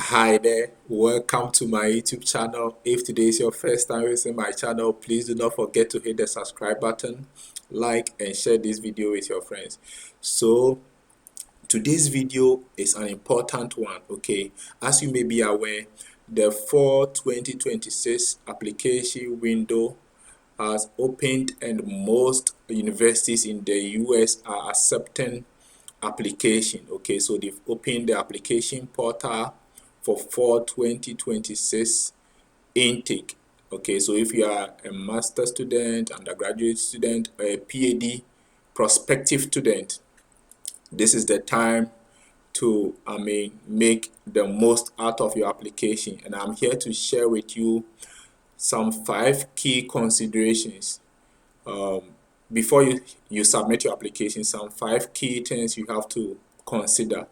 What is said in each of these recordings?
Hi there, welcome to my YouTube channel. If today is your first time visiting my channel, please do not forget to hit the subscribe button, like and share this video with your friends. So today's video is an important one. Okay, as you may be aware, the fall 2026 application window has opened and most universities in the US are accepting application. Okay, so they've opened the application portal for fall 2026 intake. Okay, so if you are a master student, undergraduate student, or a PhD prospective student, this is the time to make the most out of your application. And I'm here to share with you some 5 key considerations before you submit your application. Some 5 key things you have to consider,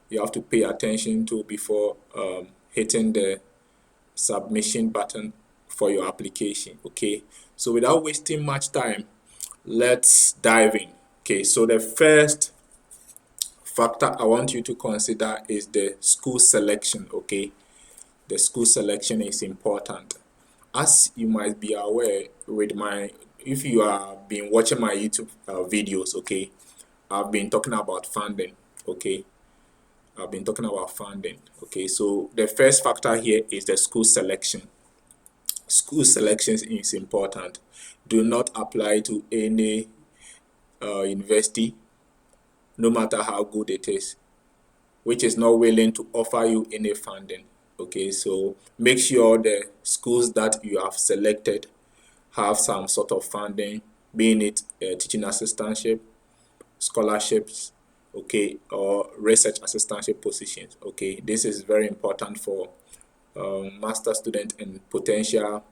you have to pay attention to before hitting the submission button for your application. Okay, so without wasting much time, let's dive in. Okay, so the first factor I want you to consider is the school selection. Okay, the school selection is important. As you might be aware, if you have been watching my YouTube videos, okay, I've been talking about funding. Okay, I've been talking about funding. Okay, so the first factor here is the school selection. School selection is important. Do not apply to any university, no matter how good it is, which is not willing to offer you any funding. Okay, so make sure the schools that you have selected have some sort of funding, being it teaching assistantship, scholarships, okay, or research assistantship positions. Okay, this is very important for master student and potential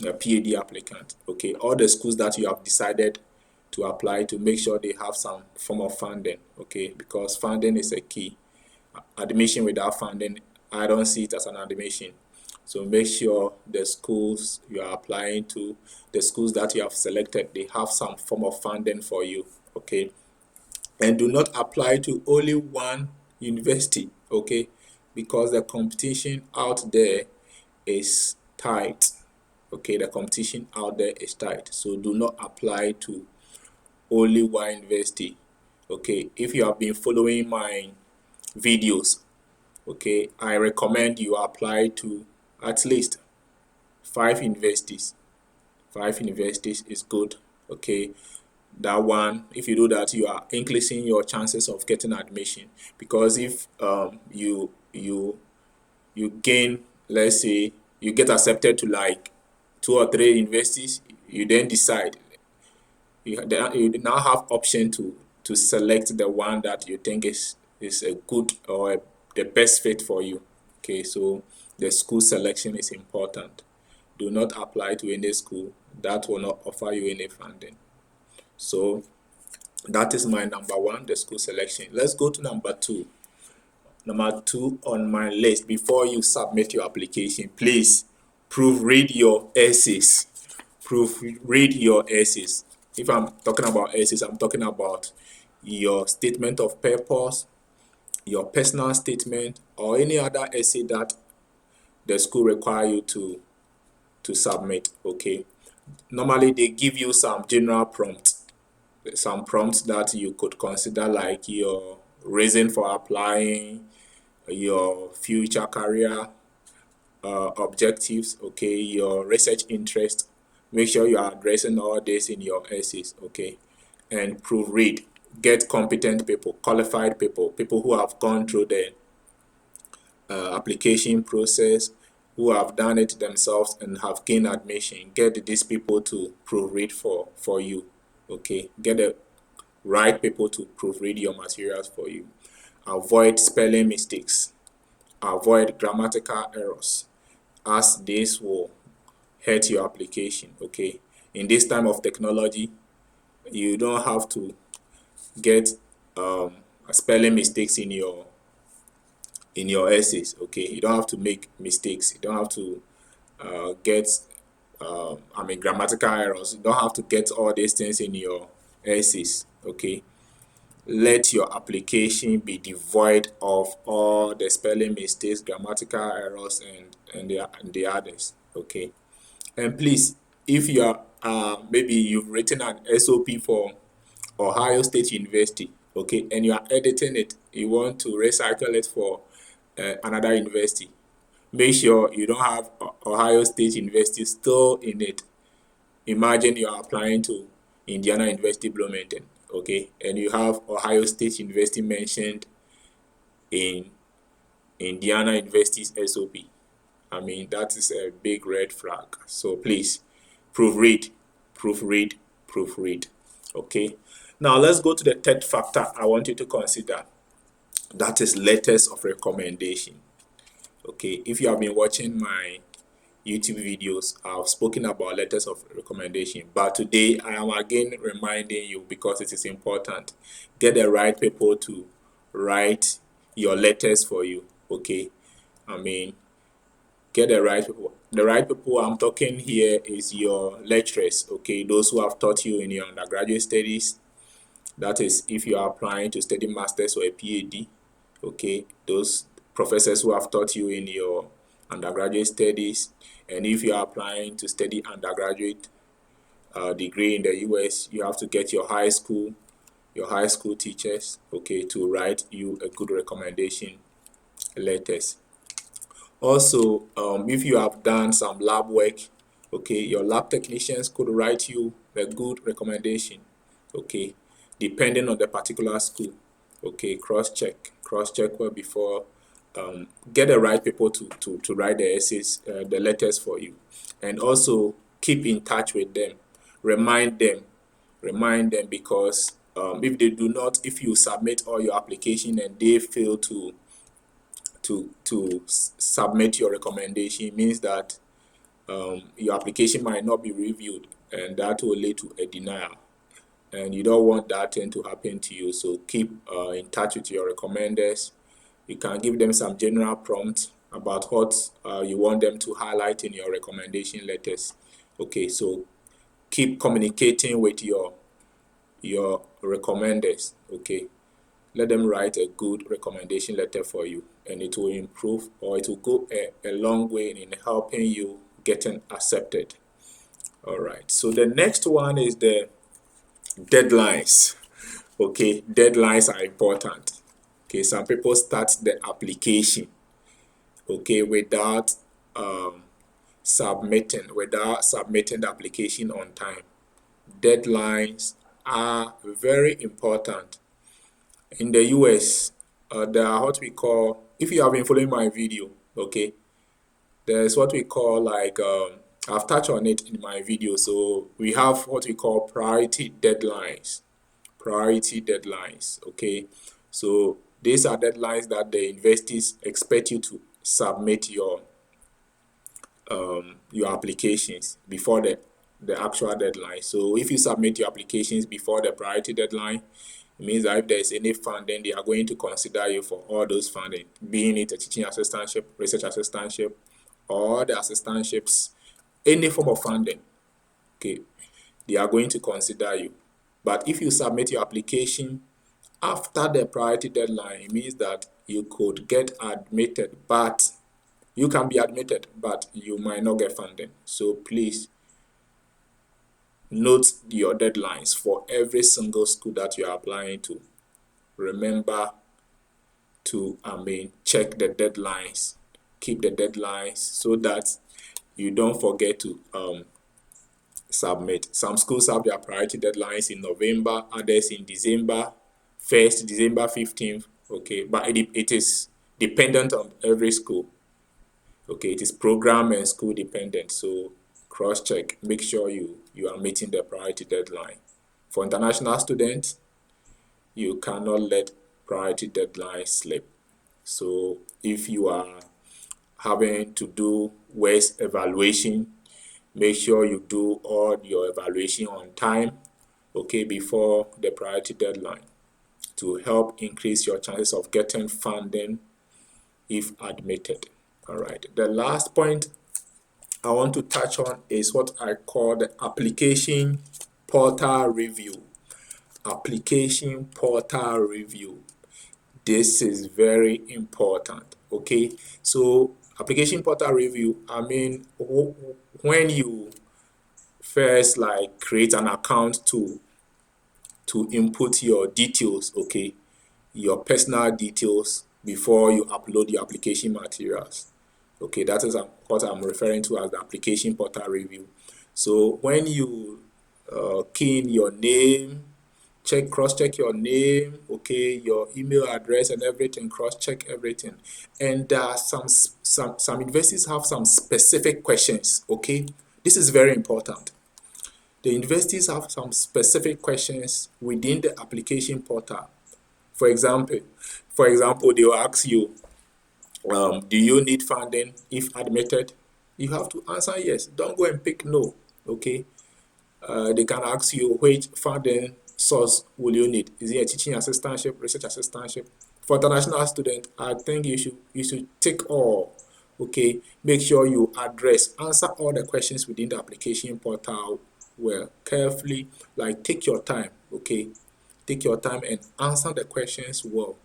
PhD applicant. Okay, all the schools that you have decided to apply to, make sure they have some form of funding. Okay, because funding is a key. Admission without funding, I don't see it as an admission. So make sure the schools you are applying to, the schools that you have selected, they have some form of funding for you. Okay, and do not apply to only one university. Okay, because the competition out there is tight. Okay, the competition out there is tight, so do not apply to only one university. Okay, if you have been following my videos, okay, I recommend you apply to at least 5 universities. 5 universities is good. Okay, that one, if you do that, you are increasing your chances of getting admission. Because if you gain, let's say you get accepted to like 2 or 3 universities, you then decide, you now have option to select the one that you think is a good or the best fit for you. Okay, so the school selection is important. Do not apply to any school that will not offer you any funding. So that is my number one, the school selection. Let's go to number two. Number two on my list, before you submit your application, please proofread your essays. Proofread your essays. If I'm talking about essays, I'm talking about your statement of purpose, your personal statement, or any other essay that the school require you to submit. Okay, normally they give you some general prompts, some prompts that you could consider, like your reason for applying, your future career objectives, okay, your research interest. Make sure you are addressing all this in your essays. Okay, and proofread. Get competent people, qualified people, people who have gone through the application process, who have done it themselves and have gained admission. Get these people to proofread for you. Okay, get the right people to proofread your materials for you. Avoid spelling mistakes, avoid grammatical errors, as this will hurt your application. Okay, in this time of technology, you don't have to get spelling mistakes in your essays. Okay, you don't have to make mistakes, you don't have to get grammatical errors, you don't have to get all these things in your essays. Okay, let your application be devoid of all the spelling mistakes, grammatical errors, and the others. Okay. And please, if you are maybe you've written an SOP for Ohio State University, okay, and you are editing it, you want to recycle it for another university, make sure you don't have Ohio State University still in it. Imagine you are applying to Indiana University Bloomington, okay, and you have Ohio State University mentioned in Indiana University's SOP. I mean, that is a big red flag. So please, proofread, proofread, proofread. Okay. Now let's go to the third factor I want you to consider. That is letters of recommendation. Okay. If you have been watching my YouTube videos, I've spoken about letters of recommendation, but today I am again reminding you because it is important. Get the right people to write your letters for you. Okay. I mean, get the right people. The right people I'm talking here is your lecturers, okay, those who have taught you in your undergraduate studies. That is, if you are applying to study masters or a PhD, okay, those professors who have taught you in your undergraduate studies. And if you are applying to study undergraduate degree in the US, you have to get your high school teachers, okay, to write you a good recommendation letters. Also, if you have done some lab work, okay, your lab technicians could write you a good recommendation, okay, depending on the particular school. Okay, cross-check well before, get the right people to write the essays, the letters for you. And also keep in touch with them. Remind them because if they do not, if you submit all your application and they fail to submit your recommendation, means that your application might not be reviewed, and that will lead to a denial, and you don't want that thing to happen to you. So keep in touch with your recommenders. You can give them some general prompts about what you want them to highlight in your recommendation letters. Okay, so keep communicating with your recommenders. Okay, let them write a good recommendation letter for you, and it will improve, or it will go a long way in helping you getting accepted. All right, so the next one is the deadlines. Okay, deadlines are important. Okay, some people start the application, okay, without submitting the application on time. Deadlines are very important. In the US, there are what we call, if you have been following my video, okay, there's what we call like, I've touched on it in my video. So we have what we call priority deadlines. Okay. So these are deadlines that the universities expect you to submit your applications before the actual deadline. So if you submit your applications before the priority deadline, it means that if there is any funding, they are going to consider you for all those funding, being it a teaching assistantship, research assistantship, or the assistantships, any form of funding. Okay, they are going to consider you. But if you submit your application after the priority deadline, it means that you could get admitted, but you can be admitted, but you might not get funding. So please note your deadlines for every single school that you are applying to. Remember to, check the deadlines, keep the deadlines so that you don't forget to submit. Some schools have their priority deadlines in November, others in December 1st, December 15th. Okay, but it is dependent on every school. Okay, it is program and school dependent. So cross-check, make sure you are meeting the priority deadline. For international students, you cannot let priority deadlines slip. So if you are having to do WES evaluation, make sure you do all your evaluation on time, okay, before the priority deadline, to help increase your chances of getting funding if admitted. All right, the last point I want to touch on is what I call the application portal review. application portal review. This is very important. Okay, so application portal review, I mean, when you first like create an account to input your details, okay, your personal details before you upload your application materials. Okay, that is what I'm referring to as the application portal review. So when you key in your name, cross-check your name, okay, your email address and everything, cross-check everything. And some universities have some specific questions, okay. This is very important. The universities have some specific questions within the application portal. For example, they will ask you, do you need funding if admitted? You have to answer yes. Don't go and pick no. Okay. They can ask you which funding source will you need. Is it a teaching assistantship, research assistantship? For international student, I think you should take all. Okay. Make sure you answer all the questions within the application portal well, carefully. Like take your time. Okay. Take your time and answer the questions well,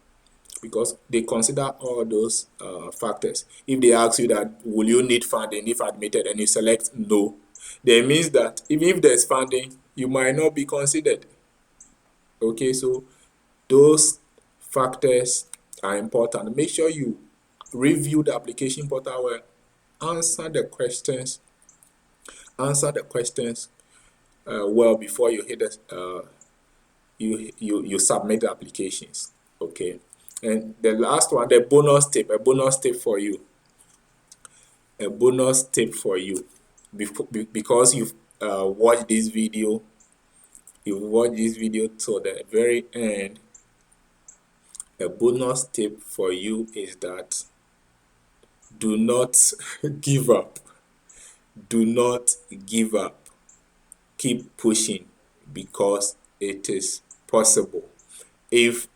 because they consider all those factors. If they ask you that will you need funding if admitted and you select no, that means that even if there's funding, you might not be considered. Okay, so those factors are important. Make sure you review the application portal well, answer the questions well before you hit the you submit the applications. Okay, and the last one, the bonus tip, a bonus tip for you, because you've watched this video, till the very end. A bonus tip for you is that do not give up. Do not give up. Keep pushing, because it is possible. If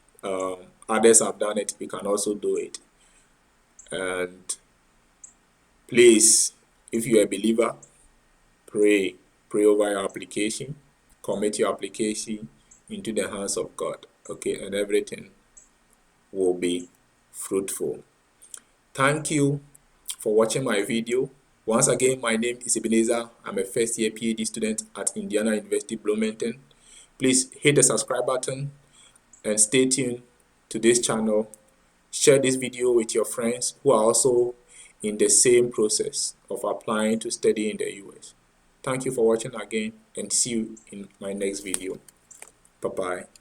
others have done it, you can also do it. And please, if you're a believer, pray over your application, commit your application into the hands of God, okay, and everything will be fruitful. Thank you for watching my video. Once again, my name is Ebenezer. I'm a first year PhD student at Indiana University Bloomington. Please hit the subscribe button and stay tuned to this channel. Share this video with your friends who are also in the same process of applying to study in the US. Thank you for watching again, and see you in my next video. Bye-bye.